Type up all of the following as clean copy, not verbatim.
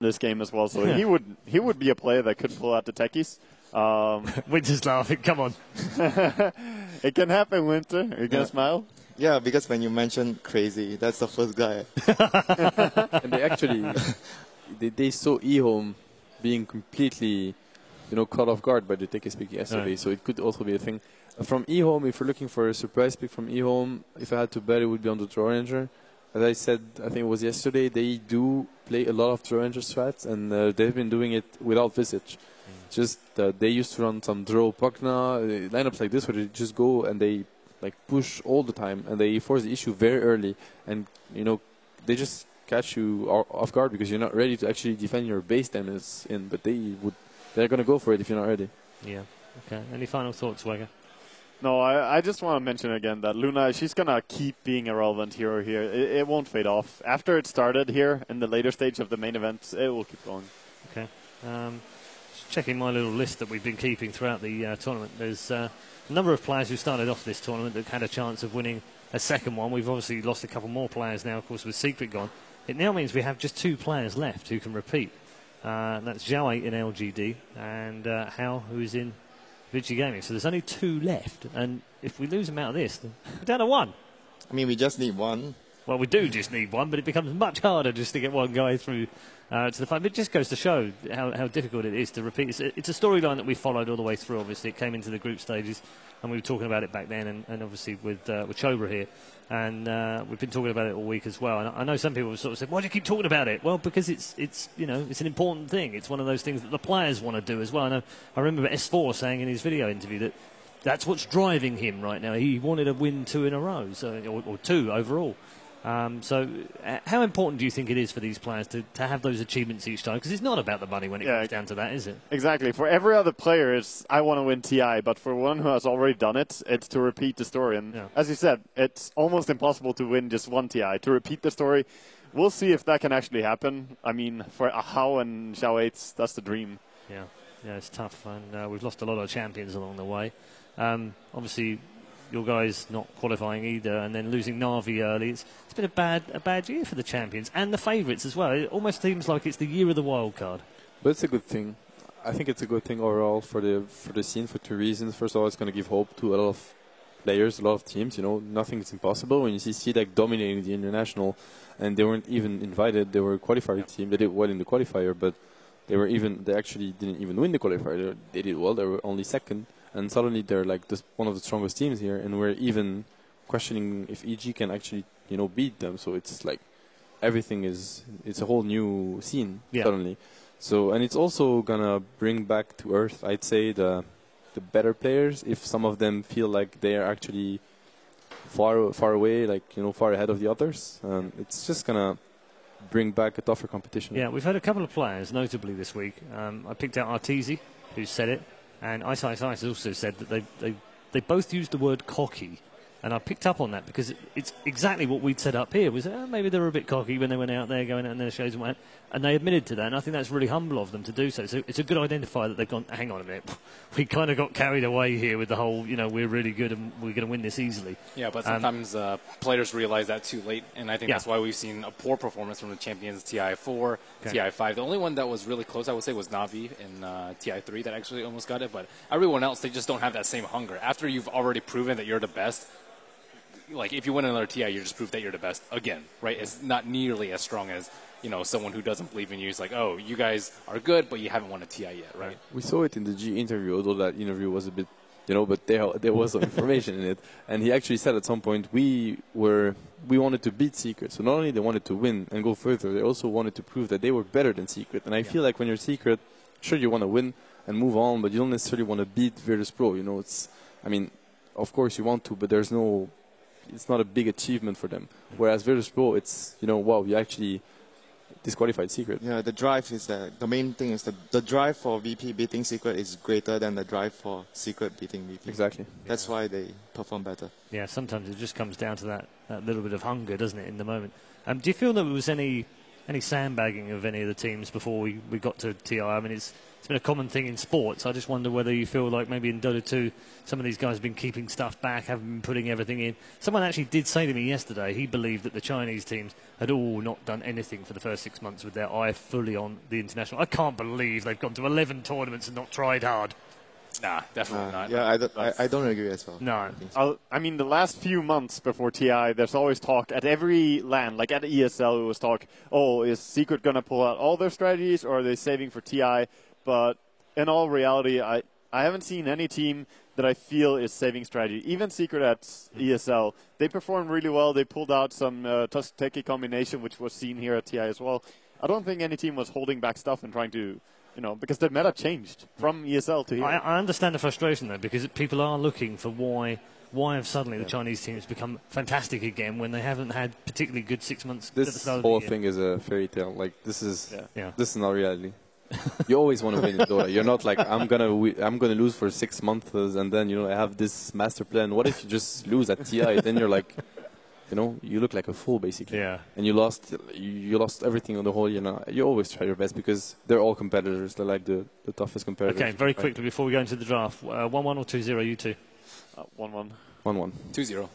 this game as well, so he would be a player that could pull out the techies. We're just laughing. Come on. It can happen, Winter. Are you gonna smile? Yeah, because when you mentioned crazy, that's the first guy. And they actually they saw eHome being completely, caught off guard by the Techies pick yesterday. Right. So it could also be a thing. From eHome, if you're looking for a surprise pick from eHome, if I had to bet, it would be on the Draw Ranger. As I said, I think it was yesterday, they do play a lot of Draw Ranger strats, and they've been doing it without Visage. Just they used to run some Draw Pugna, lineups like this where they just go and they push all the time, and they force the issue very early, and they just catch you off guard because you're not ready to actually defend your base damage in, but they're going to go for it if you're not ready. Yeah. Okay. Any final thoughts, Wega? No, I just want to mention again that Luna, she's going to keep being a relevant hero here. It won't fade off. After it started here in the later stage of the main event, it will keep going. Okay. Just checking my little list that we've been keeping throughout the tournament. There's a number of players who started off this tournament that had a chance of winning a second one. We've obviously lost a couple more players now, of course, with Secret gone. It now means we have just 2 players left who can repeat. That's Zhao 8 in LGD and Hao, who is in Vici Gaming. So there's only 2 left, and if we lose them out of this, we're down to 1. I mean, we just need 1. Well, we do just need 1, but it becomes much harder just to get one guy through to the fight. But it just goes to show how difficult it is to repeat. It's a storyline that we followed all the way through, obviously. It came into the group stages, and we were talking about it back then, and obviously with Chobra here. And we've been talking about it all week as well. And I know some people have sort of said, why do you keep talking about it? Well, because it's an important thing. It's one of those things that the players want to do as well. I remember S4 saying in his video interview that that's what's driving him right now. He wanted to win 2 in a row, or 2 overall. So how important do you think it is for these players to have those achievements each time? Because it's not about the money when it comes down to that, is it? Exactly. For every other player, it's I want to win TI, but for one who has already done it, it's to repeat the story. And as you said, it's almost impossible to win just 1 TI. To repeat the story, we'll see if that can actually happen. I mean, for Hao and Zhao 8, that's the dream. Yeah, it's tough. And we've lost a lot of champions along the way. Obviously, your guys not qualifying either, and then losing Na'Vi early. It's been a bad year for the champions and the favourites as well. It almost seems like it's the year of the wild card. But it's a good thing. I think it's a good thing overall for the scene for 2 reasons. First of all, it's going to give hope to a lot of players, a lot of teams. Nothing is impossible. When you see CDEC dominating the international, and they weren't even invited, they were a qualifier team. They did well in the qualifier, but they actually didn't even win the qualifier. They did well. They were only second. And suddenly they're one of the strongest teams here, and we're even questioning if EG can actually, beat them. So it's like everything it's a whole new scene suddenly. So, and it's also gonna bring back to earth, I'd say, the better players, if some of them feel like they are actually far away, far ahead of the others. It's just gonna bring back a tougher competition. Yeah, we've had a couple of players, notably this week. I picked out Arteezy, who said it. And Ice also said that they both used the word cocky. And I picked up on that because it's exactly what we'd set up here. Was maybe they were a bit cocky when they went out there, going out in their shows and went, and they admitted to that. And I think that's really humble of them to do so. So it's a good identifier that they've gone, hang on a minute, we kind of got carried away here with the whole, we're really good and we're going to win this easily. Yeah, but sometimes players realize that too late. And I think that's why we've seen a poor performance from the champions TI4, TI5. The only one that was really close, I would say, was Na'Vi in TI3 that actually almost got it. But everyone else, they just don't have that same hunger. After you've already proven that you're the best, like if you win another TI, you just prove that you're the best again, right? It's not nearly as strong as someone who doesn't believe in you. It's like, oh, you guys are good, but you haven't won a TI yet, right? We saw it in the G interview, although that interview was a bit, but there was some information in it, and he actually said at some point we wanted to beat Secret. So not only they wanted to win and go further, they also wanted to prove that they were better than Secret. And I feel like when you're Secret, sure you want to win and move on, but you don't necessarily want to beat Virtus Pro. Of course you want to, but it's not a big achievement for them. Whereas Virtus Pro, it's, wow, you actually disqualified Secret. Yeah, the drive is the main thing is the drive for VP beating Secret is greater than the drive for Secret beating VP. Exactly. That's why they perform better. Yeah, sometimes it just comes down to that little bit of hunger, doesn't it, in the moment. Do you feel there was any any sandbagging of any of the teams before we got to TI. I mean, it's been a common thing in sports. I just wonder whether you feel like maybe in Dota 2 some of these guys have been keeping stuff back, haven't been putting everything in. Someone actually did say to me yesterday he believed that the Chinese teams had all not done anything for the first 6 months with their eye fully on the international. I can't believe they've gone to 11 tournaments and not tried hard. Nah, definitely not. Yeah, I don't agree as well. No. I mean, the last few months before TI, there's always talk at every LAN, like at ESL, it was talk, oh, is Secret going to pull out all their strategies or are they saving for TI? But in all reality, I haven't seen any team that I feel is saving strategy. Even Secret at ESL, they performed really well. They pulled out some Tusk-Teki combination, which was seen here at TI as well. I don't think any team was holding back stuff and trying to, because the meta changed from ESL to here. I understand the frustration, though, because people are looking for why have suddenly the Chinese teams become fantastic again when they haven't had particularly good 6 months at the start of the year. This whole thing is a fairy tale. Like, this is not reality. You always want to win in Dota. You're not like, I'm gonna lose for 6 months and then, I have this master plan. What if you just lose at TI? Then you're like, you look like a fool, basically. Yeah. And you lost everything on the whole, You always try your best because they're all competitors. They're like the toughest competitors. Okay, very quickly before we go into the draft, 1-1 or 2-0, you two? 1-1. 1-1. 2-0.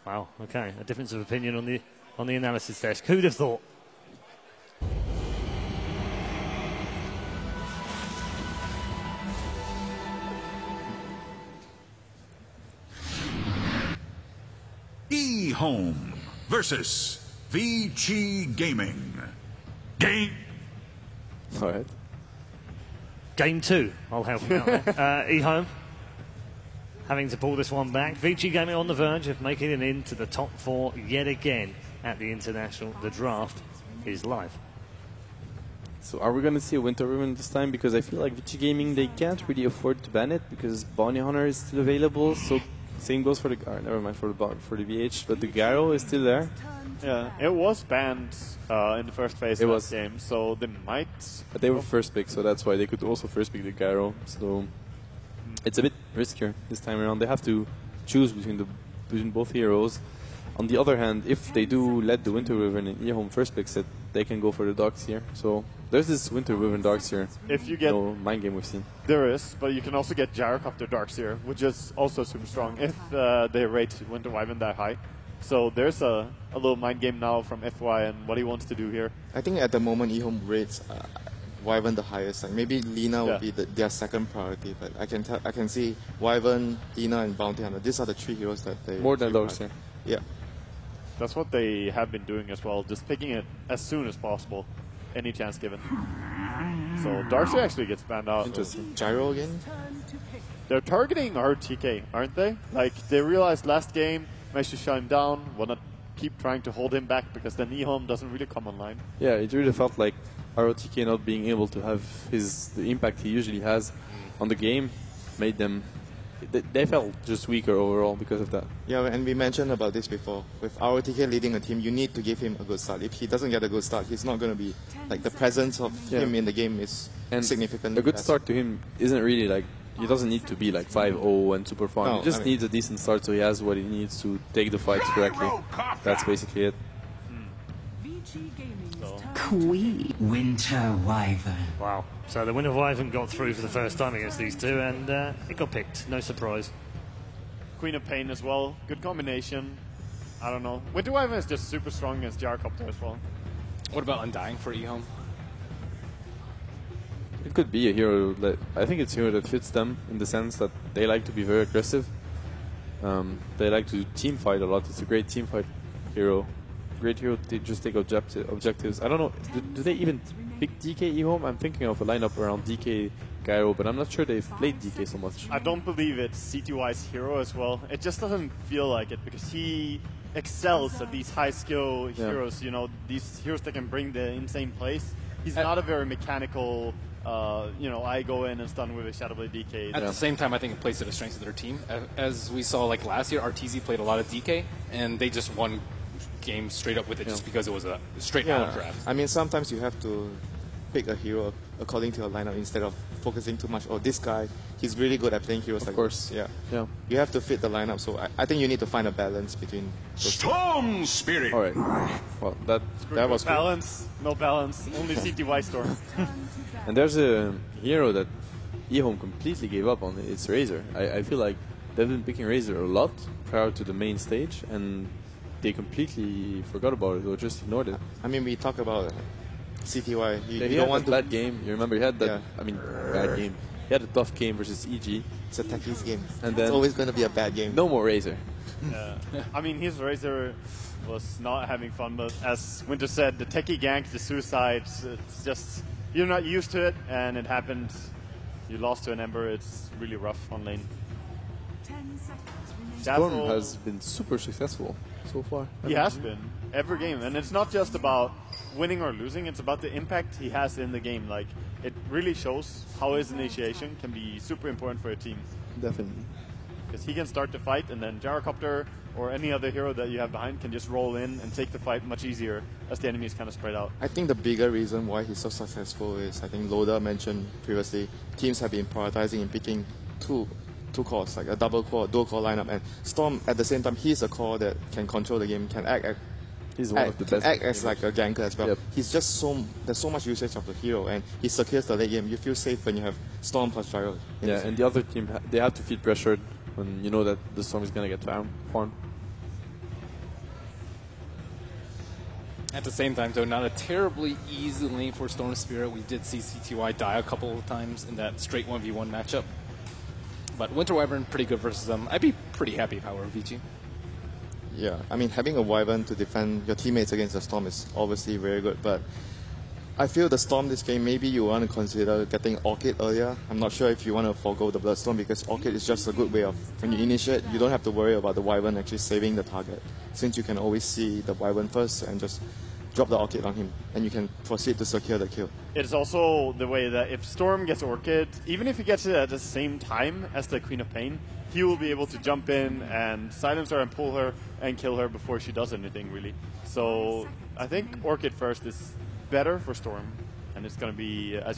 Wow, okay. A difference of opinion on the analysis desk. Who'd have thought? E-Home versus VG Gaming. Game. All right. Game 2. I'll help you out there. E-Home having to pull this one back. VG Gaming on the verge of making it into the top 4 yet again at the International. The draft is live. So are we going to see a Winter Ribbon this time? Because I feel like VG Gaming, they can't really afford to ban it because Bounty Hunter is still available. So same goes for the never mind for the VH, but the Garo is still there. Yeah, it was banned in the first phase of that game, so they might. But they were first pick, so that's why they could also first pick the Garo. So it's a bit riskier this time around. They have to choose between both heroes. On the other hand, if they do let the Winter Wyvern and E-Home first picks it, they can go for the Dogs here. So there's this Winter Wyvern Dogs here. If you get mind game we've seen. There is, but you can also get Gyrocopter Darks here, which is also super strong if they rate Winter Wyvern that high. So there's a little mind game now from FY and what he wants to do here. I think at the moment E-Home rates Wyvern the highest. Like maybe Lina would be their second priority, but I can see Wyvern, Lina, and Bounty Hunter. These are the 3 heroes that they more than Dogs here. Yeah. That's what they have been doing as well, just picking it as soon as possible, any chance given. So Darcy actually gets banned out. Interesting. Gyro again? They're targeting RTK, aren't they? Like, they realized last game, managed to shut him down, wanna keep trying to hold him back because then E-Home doesn't really come online. Yeah, it really felt like ROTK not being able to have the impact he usually has on the game made them. They felt just weaker overall because of that. Yeah, and we mentioned about this before. With ROTK leading a team, you need to give him a good start. If he doesn't get a good start, he's not going to be, like, the presence of him in the game is significant. A good start to him isn't really like, he doesn't need to be like 5-0 and super fun. No, he just needs a decent start so he has what he needs to take the fights correctly. That's basically it. Queen Winter Wyvern. Wow. So the Winter Wyvern got through for the first time against these two, and it got picked. No surprise. Queen of Pain as well. Good combination. I don't know. Winter Wyvern is just super strong against Gyrocopter as well. What about Undying for E-Home? It could be a hero that I think it's a hero that fits them in the sense that they like to be very aggressive. They like to team fight a lot. It's a great team fight hero. Great hero to just take objectives. I don't know. Do they even pick DK E-Home? I'm thinking of a lineup around DK Gyro, but I'm not sure they've played DK so much. I don't believe it's CTY's hero as well. It just doesn't feel like it because he excels at these high skill heroes. You know, these heroes that can bring the insane plays. He's not a very mechanical. I go in and stun with a Shadow Blade DK. At the same time, I think it plays to the strengths of their team. As we saw, like last year, RTZ played a lot of DK, and they just won game straight up with it just because it was a straight out draft. I mean, sometimes you have to pick a hero according to your lineup instead of focusing too much. Oh, this guy, he's really good at playing heroes. Of like course. this. Yeah. You have to fit the lineup. So I think you need to find a balance between those Storm Spirit. All right. Well, that was cool. balance. No balance. Only CTY Storm. And there's a hero that eHome completely gave up on. It's Razor. I feel like they've been picking Razor a lot prior to the main stage, and they completely forgot about it or just ignored it. I mean, we talk about CTY. You He don't had want a bad game. You remember he had that? Yeah. I mean, bad game. He had a tough game versus EG. It's a techies game. And It's then always going to be a bad game. no more Razor. I mean, his Razor was not having fun, but as Winter said, the techie gank, the suicides, it's just, you're not used to it, and it happened. You lost to an Ember, it's really rough on lane. Storm has been super successful so far. He has been every game, and it's not just about winning or losing, it's about the impact he has in the game. Like, it really shows how his initiation can be super important for a team. Definitely. Because he can start the fight, and then Gyrocopter or any other hero that you have behind can just roll in and take the fight much easier as the enemies kind of spread out. I think the bigger reason why he's so successful is, I think Loda mentioned previously, teams have been prioritizing and picking two cores, like a double core, dual core lineup, and Storm at the same time, he's a core that can control the game, can He's one of the best. act as like a ganker as well. Yep. He's just there's so much usage of the hero, and he secures the late game. You feel safe when you have Storm plus Gyro. Yeah, and the other team, they have to feel pressured when you know that the Storm is going to get farmed. At the same time, though, not a terribly easy lane for Storm Spirit. We did see CTY die a couple of times in that straight 1v1 matchup. But Winter Wyvern, pretty good versus them. I'd be pretty happy if I were VG. Yeah, I mean, having a Wyvern to defend your teammates against the Storm is obviously very good, but I feel the Storm this game, maybe you want to consider getting Orchid earlier. I'm not sure if you want to forego the Bloodstorm, because Orchid is just a good way of, when you initiate, you don't have to worry about the Wyvern actually saving the target, since you can always see the Wyvern first and just drop the Orchid on him, and you can proceed to secure the kill. It's also the way that if Storm gets Orchid, even if he gets it at the same time as the Queen of Pain, he will be able to jump in and silence her and pull her and kill her before she does anything, really. So I think Orchid first is better for Storm, and it's going to be, as